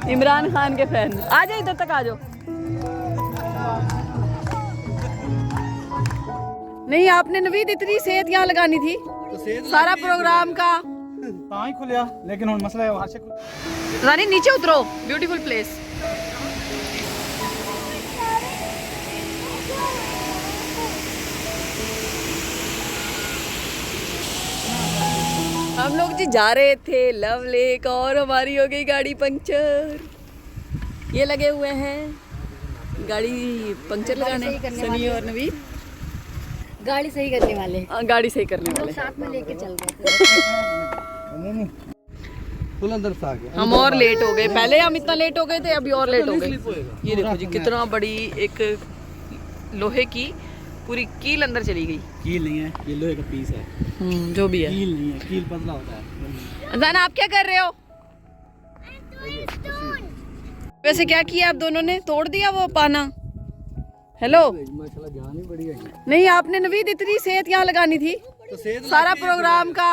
इमरान खान के फैन। आ जाओ इधर तक आ जाओ। नहीं आपने नवीद इतनी सेहत यहाँ लगानी थी तो सारा प्रोग्राम का ही खुलिया, लेकिन हुन मसला है वहां से रानी नीचे उतरो। Beautiful place. हम लोग जी जा रहे थे लव लेक और हमारी हो गई गाड़ी पंक्चर। ये लगे हुए हैं गाड़ी पंक्चर लगाने, सनी और नवीद गाड़ी सही करने वाले। गाड़ी सही करने वाले साथ में लेके चल रहे फुल अंदर से आ गया। हम और लेट हो गए। पहले हम इतना लेट हो गए थे, अभी और लेट हो गए। ये देखो जी कितना बड़ी एक लोहे की पूरी कील अंदर चली गई। कील नहीं है, ये लोहे का पीस है। जो भी है। कील नहीं है, कील पतला होता है। अजाना आप क्या कर रहे हो? वैसे क्या किया आप दोनों ने? तोड़ दिया वो पाना? हेलो नहीं आपने नवीद इतनी सेहत यहाँ लगानी थी तो सारा प्रोग्राम का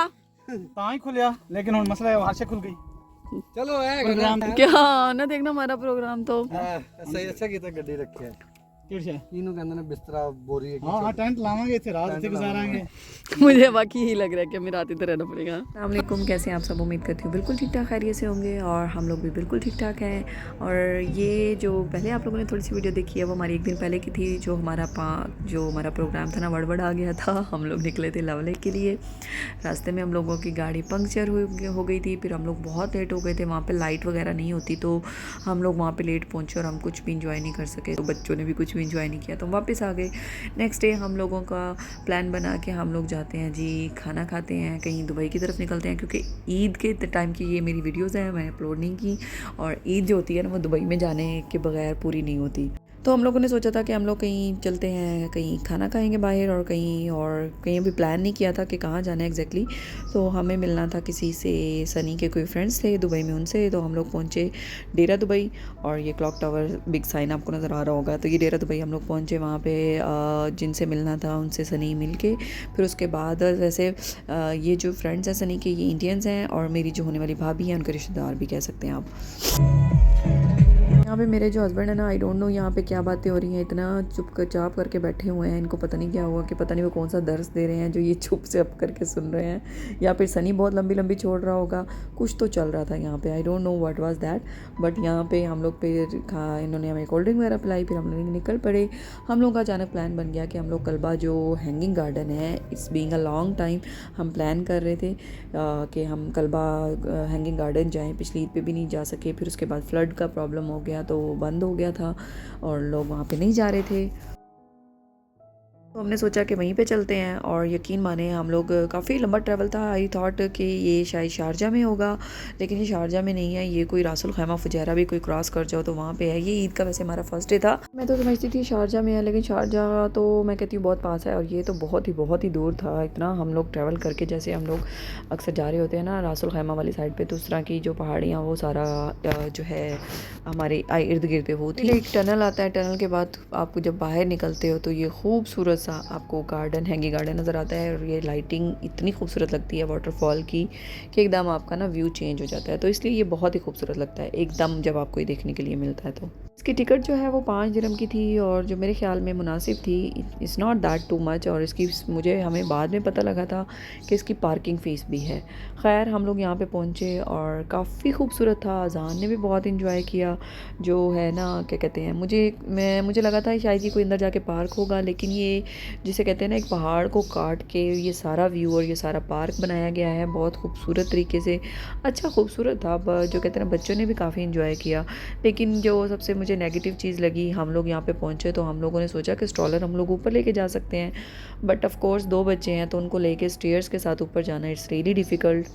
ही खुलिया, लेकिन हुन मसला है वहां से खुल गई। चलो है प्रोग्राम क्या ना देखना हमारा प्रोग्राम तो सही अच्छा कीता गड्डी रखी है। ਇਹਨੂੰ ਕਹਿੰਦੇ ਨੇ ਬਿਸਤਰਾ बोरी है। हाँ टेंट लावांगे इथे रात इथे गुजारांगे। मुझे बाकी यही लग रहा है कि हमें रात इधर रहना पड़ेगा। अस्सलाम वालेकुम, कैसे हैं आप सब? उम्मीद करती हूँ बिल्कुल ठीक ठाक खैरियत से होंगे और हम लोग भी बिल्कुल ठीक ठाक हैं। और ये जो पहले आप लोगों ने थोड़ी सी वीडियो देखी है वो हमारी एक दिन पहले की थी। जो हमारा प्रोग्राम था ना गड़बड़ आ गया था। हम लोग निकले थे लव लेक के लिए। रास्ते में हम लोगों की गाड़ी पंक्चर हो गई थी। फिर हम लोग बहुत लेट हो गए थे। वहाँ पर लाइट वगैरह नहीं होती तो हम लोग वहाँ पर लेट पहुँचे और हम कुछ भी इंजॉय नहीं कर सके। तो बच्चों ने भी कुछ भी इंजॉय नहीं किया तो वापस आ गए। नेक्स्ट डे हम लोगों का प्लान बना के हम लोग जाते हैं जी, खाना खाते हैं, कहीं दुबई की तरफ निकलते हैं। क्योंकि ईद के टाइम की ये मेरी वीडियोज़ हैं, मैंने अपलोड नहीं की। और ईद जो होती है ना वो दुबई में जाने के बगैर पूरी नहीं होती। तो हम लोगों ने सोचा था कि हम लोग कहीं चलते हैं, कहीं खाना खाएंगे बाहर और कहीं अभी प्लान नहीं किया था कि कहाँ जाना है एग्जैक्टली। तो हमें मिलना था किसी से, सनी के कोई फ्रेंड्स थे दुबई में, उनसे। तो हम लोग पहुँचे डेरा दुबई। और ये क्लॉक टावर बिग साइन आपको नज़र आ रहा होगा, तो ये डेरा दुबई हम लोग पहुँचे। वहाँ पे जिनसे मिलना था उनसे सनी मिल के फिर उसके बाद वैसे ये जो फ्रेंड्स हैं सनी के ये इंडियंस हैं और मेरी जो होने वाली भाभी हैं उनके रिश्तेदार भी कह सकते हैं आप। यहाँ पे मेरे जो हस्बैंड है ना, आई डोंट नो यहाँ पे क्या बातें हो रही हैं, इतना चुपचाप करके बैठे हुए हैं। इनको पता नहीं क्या हुआ कि पता नहीं वो कौन सा दर्स दे रहे हैं जो ये चुप से अप करके सुन रहे हैं। या फिर सनी बहुत लंबी लंबी छोड़ रहा होगा, कुछ तो चल रहा था यहाँ पे। I don't know what was that. But यहाँ पे हम लोग फिर इन्होंने हमें कोल्ड ड्रिंक वगैरह पिलाई, फिर हम लोग निकल पड़े। हम लोग का अचानक प्लान बन गया कि हम लोग कल्बा जो हैंगिंग गार्डन है, it's being a long time हम प्लान कर रहे थे कि हम कल्बा हैंगिंग गार्डन जाएँ। पिछली ईद पे भी नहीं जा सके, फिर उसके बाद फ्लड का प्रॉब्लम हो गया तो बंद हो गया था और लोग वहाँ पे नहीं जा रहे थे। तो हमने सोचा कि वहीं पे चलते हैं। और यकीन माने हम लोग काफ़ी लंबा ट्रैवल था। आई थॉट कि ये शायद शारजा में होगा, लेकिन ये शारजा में नहीं है। ये कोई रासुल खैमा फुजैरा भी कोई क्रॉस कर जाओ तो वहाँ पे है। ये ईद का वैसे हमारा फर्स्ट डे था। मैं तो समझती थी शारजा में है, लेकिन शारजा तो मैं कहती हूँ बहुत पास है और ये तो बहुत ही दूर था। इतना हम लोग ट्रैवल करके, जैसे हम लोग अक्सर जा रहे होते हैं ना रासुल खैमा वाली साइड पर, तो उस तरह की जो पहाड़ियाँ वो सारा जो है हमारे इर्द गिर्द वो थी। एक टनल आता है, टनल के बाद आपको जब बाहर निकलते हो तो ये खूबसूरत सा आपको गार्डन, हैंगी गार्डन नज़र आता है। और ये लाइटिंग इतनी खूबसूरत लगती है वाटरफॉल की कि एकदम आपका ना व्यू चेंज हो जाता है। तो इसलिए ये बहुत ही खूबसूरत लगता है एकदम जब आपको ये देखने के लिए मिलता है। तो इसकी टिकट जो है वो 5 दिरहम की थी और जो मेरे ख्याल में मुनासिब थी। It's not that too much. और इसकी हमें बाद में पता लगा था कि इसकी पार्किंग फ़ीस भी है। खैर हम लोग यहाँ पे पहुँचे और काफ़ी खूबसूरत था। अजान ने भी बहुत इंजॉय किया। जो है ना क्या कहते हैं, मुझे लगा था शायद ये कोई अंदर जाके पार्क होगा, लेकिन ये जिसे कहते हैं ना एक पहाड़ को काट के ये सारा व्यू और ये सारा पार्क बनाया गया है बहुत खूबसूरत तरीके से। अच्छा खूबसूरत था, जो कहते हैं ना बच्चों ने भी काफ़ी इंजॉय किया। लेकिन जो सबसे मुझे नेगेटिव चीज़ लगी, हम लोग यहाँ पे पहुँचे तो हम लोगों ने सोचा कि स्ट्रॉलर हम लोग ऊपर लेके जा सकते हैं, बट ऑफ कोर्स 2 बच्चे हैं तो उनको लेके स्टेयर्स के साथ ऊपर जाना इट्स रियली डिफ़िकल्ट।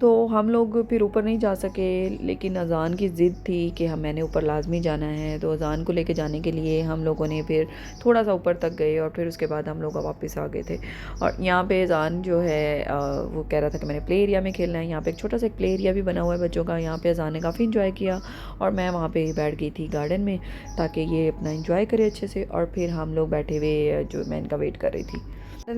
तो हम लोग फिर ऊपर नहीं जा सके। लेकिन अज़ान की ज़िद थी कि मैंने ऊपर लाजमी जाना है, तो अज़ान को लेके जाने के लिए हम लोगों ने फिर थोड़ा सा ऊपर तक गए और फिर उसके बाद हम लोग वापस आ गए थे। और यहाँ पे अज़ान जो है वो कह रहा था कि मैंने प्ले एरिया में खेलना है। यहाँ पे एक छोटा सा एक प्ले एरिया भी बना हुआ है बच्चों का। यहाँ पे अज़ान ने काफ़ी इंजॉय किया और मैं वहाँ पर बैठ गई थी गार्डन में ताकि ये अपना इंजॉय करे अच्छे से। और फिर हम लोग बैठे हुए जो मैं इनका वेट कर रही थी।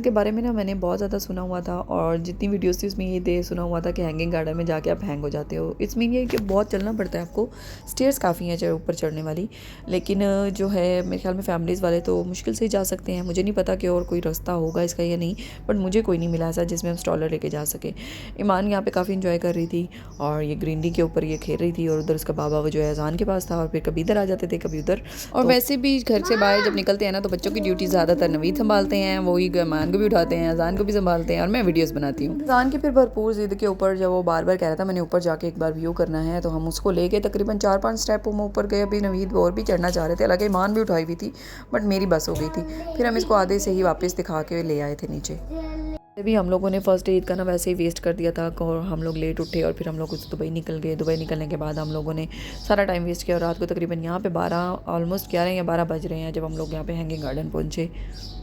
के बारे में ना मैंने बहुत ज़्यादा सुना हुआ था और जितनी वीडियोस थी उसमें ये सुना हुआ था कि हैंगिंग गार्डन में जाके आप हैंग हो जाते हो। इट्स मीन ये कि बहुत चलना पड़ता है आपको, स्टेयर्स काफ़ी हैं ऊपर चढ़ने वाली, लेकिन जो है मेरे ख्याल में फैमिलीज़ वाले तो मुश्किल से ही जा सकते हैं। मुझे नहीं पता कि और कोई रास्ता होगा इसका या नहीं, बट मुझे कोई नहीं मिला ऐसा जिसमें हम स्ट्रॉलर लेके जा सके। ईमान यहाँ पे काफ़ी इंजॉय कर रही थी और ये ग्रीनरी के ऊपर ये खेल रही थी और उधर उसका बाबा वो जो है अजान के पास था और फिर कभी इधर आ जाते थे कभी उधर। और वैसे भी घर से बाहर जब निकलते हैं ना तो बच्चों की ड्यूटी ज़्यादातर नवीद संभालते हैं, वही ईमान को भी उठाते हैं, अजान को भी संभालते हैं और मैं वीडियोस बनाती हूँ। अजान की फिर भरपूर ज़िद के ऊपर जब वो बार बार कह रहा था मैंने ऊपर जाके एक बार व्यू करना है, तो हम उसको ले गए। तकरीबन 4-5 स्टेप हम ऊपर गए। अभी नवीद और भी चढ़ना चाह रहे थे, हालांकि ईमान भी उठाई हुई थी बट मेरी बस हो गई थी। फिर हम इसको आधे से ही वापस दिखा के ले आए थे नीचे। भी हम लोगों ने फर्स्ट डे ईद का ना वैसे ही वेस्ट कर दिया था और हम लोग लेट उठे और फिर हम लोग दुबई निकल गए। दुबई निकलने के बाद हम लोगों ने सारा टाइम वेस्ट किया और रात को तकरीबन यहाँ पे 11 या 12 बज रहे हैं जब हम लोग यहाँ पे हैंगिंग गार्डन पहुँचे।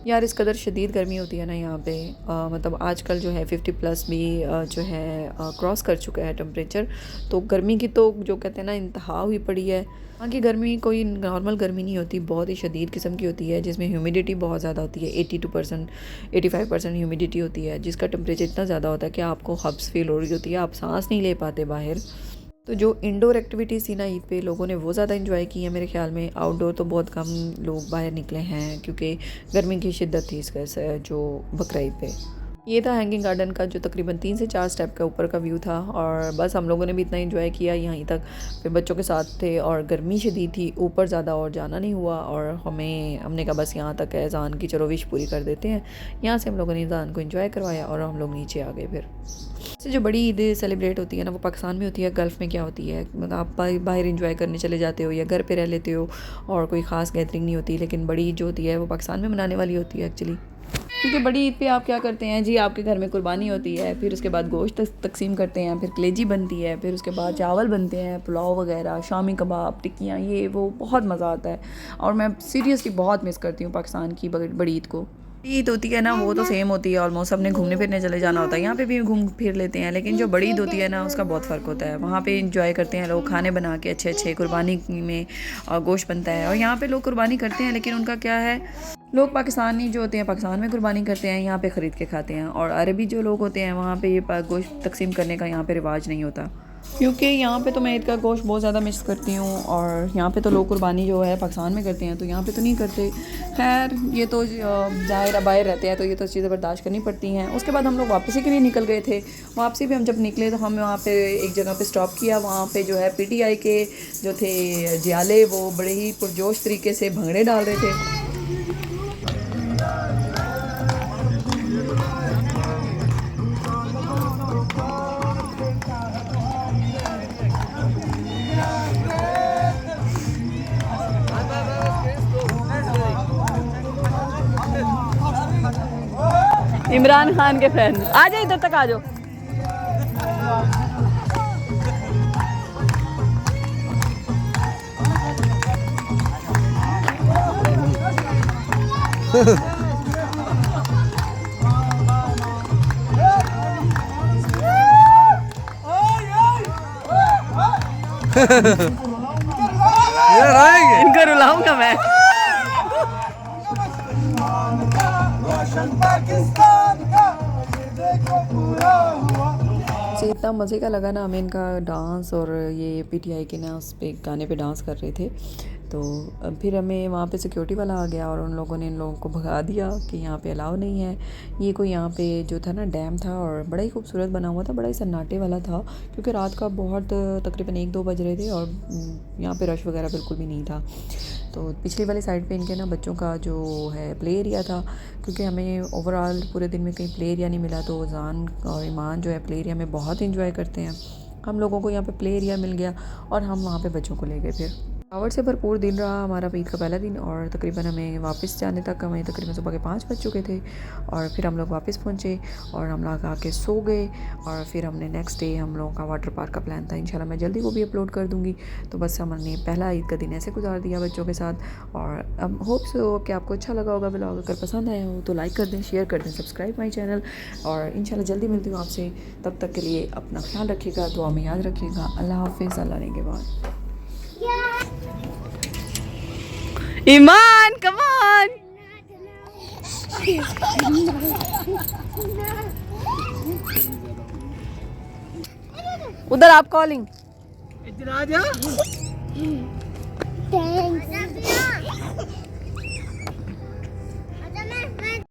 यार इस कदर शदीद गर्मी होती है ना यहाँ पे, मतलब आजकल जो है 50+ भी जो है क्रॉस कर चुका है टेम्परेचर। तो गर्मी की तो जो कहते हैं ना इंतहा हुई पड़ी है। वहाँ की गर्मी कोई नॉर्मल गर्मी नहीं होती, बहुत ही शदीद किस्म की होती है जिसमें ह्यूमिडिटी बहुत ज़्यादा होती है। 82% 85% ह्यूमिडिटी होती है जिसका टेम्परेचर इतना ज़्यादा होता है कि आपको हब्स फील हो रही होती है, आप सांस नहीं ले पाते बाहर। तो जो इंडोर एक्टिविटीज़ थी ना ईद पे लोगों ने वो ज़्यादा इन्जॉय की है मेरे ख्याल में। आउटडोर तो बहुत कम लोग बाहर निकले हैं क्योंकि गर्मी की शिद्दत थी इसका जो बकरा ईद पे। ये था हैंगिंग गार्डन का जो तकरीबन 3 से 4 स्टेप का ऊपर का व्यू था और बस हम लोगों ने भी इतना एंजॉय किया यहीं तक। फिर बच्चों के साथ थे और गर्मी शदीद थी, ऊपर ज़्यादा और जाना नहीं हुआ और हमने कहा बस यहाँ तक है अज़ान की, चलो विश पूरी कर देते हैं। यहाँ से हम लोगों ने अज़ान को एंजॉय करवाया और हम लोग नीचे आ गए। फिर से जो बड़ी ईद सेलिब्रेट होती है ना वो पाकिस्तान में होती है, गल्फ़ में क्या होती है मतलब आप बाहर इंजॉय करने चले जाते हो या घर पे रह लेते हो और कोई ख़ास गैदरिंग नहीं होती, लेकिन बड़ी ईद जो होती है वो पाकिस्तान में मनाने वाली होती है एक्चुअली। क्योंकि बड़ी ईद पे आप क्या करते हैं जी, आपके घर में कुर्बानी होती है, फिर उसके बाद गोश्त तकसीम करते हैं, फिर कलेजी बनती है, फिर उसके बाद चावल बनते हैं, पुलाव वगैरह, शामी कबाब, टिक्कियाँ, ये वो बहुत मज़ा आता है। और मैं सीरियसली बहुत मिस करती हूँ पाकिस्तान की बड़ी ईद को। ईद होती है ना वो तो सेम होती है ऑलमोस्ट, सबने घूमने फिरने चले जाना होता है, यहाँ पे भी घूम फिर लेते हैं, लेकिन जो बड़ी ईद होती है ना उसका बहुत फ़र्क होता है। वहाँ पे इंजॉय करते हैं लोग, खाने बना के अच्छे कुर्बानी में और गोश्त बनता है। और यहाँ पे लोग कुर्बानी करते हैं लेकिन उनका क्या है, लोग पाकिस्तानी जो होते हैं पाकिस्तान में कुर्बानी करते हैं, यहाँ पे ख़रीद के खाते हैं। और अरबी जो लोग होते हैं वहाँ पे ये गोश्त तकसीम करने का यहाँ पे रिवाज नहीं होता। क्योंकि यहाँ पे तो मैं ईद का गोश्त बहुत ज़्यादा मिस करती हूँ और यहाँ पे तो लोग कुर्बानी जो है पाकिस्तान में करते हैं तो यहाँ पे तो नहीं करते। खैर ये तो ज़ाहिर बाहर रहते हैं तो ये तो चीज़ें बर्दाश्त करनी पड़ती हैं। उसके बाद हम लोग वापसी के लिए निकल गए थे। वापसी भी हम जब निकले तो हम वहाँ पे एक जगह पे स्टॉप किया। वहाँ पे जो है PTI के जो थे जियाले वो बड़े ही पुरजोश तरीके से भंगड़े डाल रहे थे। इमरान खान के फैन आ जाओ, इधर तक आ जाओ। इनको रुलाऊंगा मैं। से इतना मज़े का लगा ना हमें इनका डांस, और ये PTI के ना उस पे गाने पे डांस कर रहे थे। तो फिर हमें वहाँ पे सिक्योरिटी वाला आ गया और उन लोगों ने इन लोगों को भगा दिया कि यहाँ पे अलाउ नहीं है। ये कोई यहाँ पे जो था ना डैम था और बड़ा ही खूबसूरत बना हुआ था, बड़ा ही सन्नाटे वाला था क्योंकि रात का बहुत तकरीबन 1-2 बज रहे थे और यहाँ पे रश वगैरह बिल्कुल भी नहीं था। तो पिछली वाली साइड पे इनके ना बच्चों का जो है प्ले एरिया था, क्योंकि हमें ओवरऑल पूरे दिन में कहीं प्ले एरिया नहीं मिला तो अज़ान और ईमान जो है प्ले एरिया में बहुत इंजॉय करते हैं। हम लोगों को यहाँ पे प्ले एरिया मिल गया और हम वहाँ पे बच्चों को ले गए। फिर थकावट से भरपूर दिन रहा हमारा ईद का पहला दिन और तकरीबन हमें वापस जाने तक हमें तकरीबन सुबह के 5 बज चुके थे। और फिर हम लोग वापस पहुँचे और हम लोग आके सो गए। और फिर हमने नेक्स्ट डे हम लोगों का वाटर पार्क का प्लान था, इंशाल्लाह मैं जल्दी वो भी अपलोड कर दूँगी। तो बस हमने पहला ईद का दिन ऐसे गुजार दिया बच्चों के साथ। और अब होप सो कि आपको अच्छा लगा होगा व्लॉग। अगर पसंद आया हो तो लाइक कर दें, शेयर कर दें, सब्सक्राइब माई चैनल। और इंशाल्लाह जल्दी मिलती हूँ आपसे, तब तक के लिए अपना ख्याल रखिएगा, दुआ में याद रखिएगा। अल्लाह हाफिज़। अल्लाह ने के बाद ईमान कम ऑन। उधर आप कॉलिंग इधर आ जा। थैंक्स।